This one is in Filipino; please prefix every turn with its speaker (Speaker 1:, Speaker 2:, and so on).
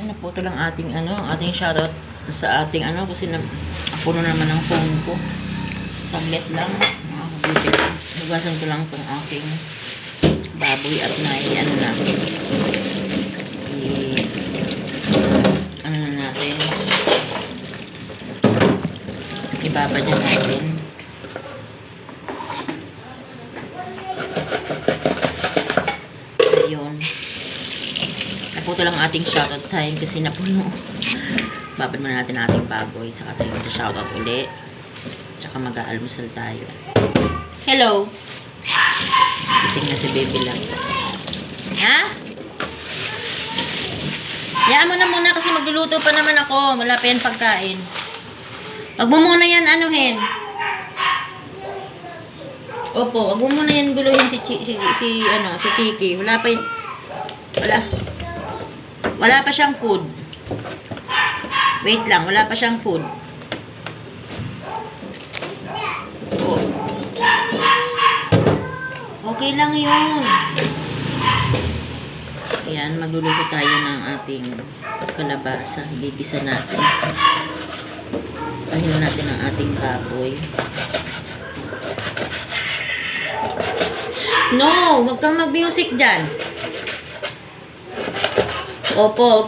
Speaker 1: Naputo lang ating ating shoutout sa ating kasi puno naman ang phone ko. Saglit lang. Hugasan ko lang tong aking baboy at na natin. Na natin. Ibaba dyan natin. Ayun. Naputo lang ating shoutout time kasi napuno. Babad muna natin ating baboy. Saka tayo mag-shoutout uli. Tsaka mag-aalmusal tayo. Hello! Gising na si baby lang. Ha? Hayaan mo na muna kasi magluluto pa naman ako. Wala pa yan pagkain. Wag mo muna yan anuhin. Opo, wag mo muna yan guluhin si Chiki. Wala pa wala pa siyang food. Wait lang, wala pa siyang food. Oh. Okay lang yun. Ayan, magluluto tayo ng ating kalabasa. Gigisa natin. Ahin natin ang ating baboy. No! Huwag kang mag-music dyan. Opo,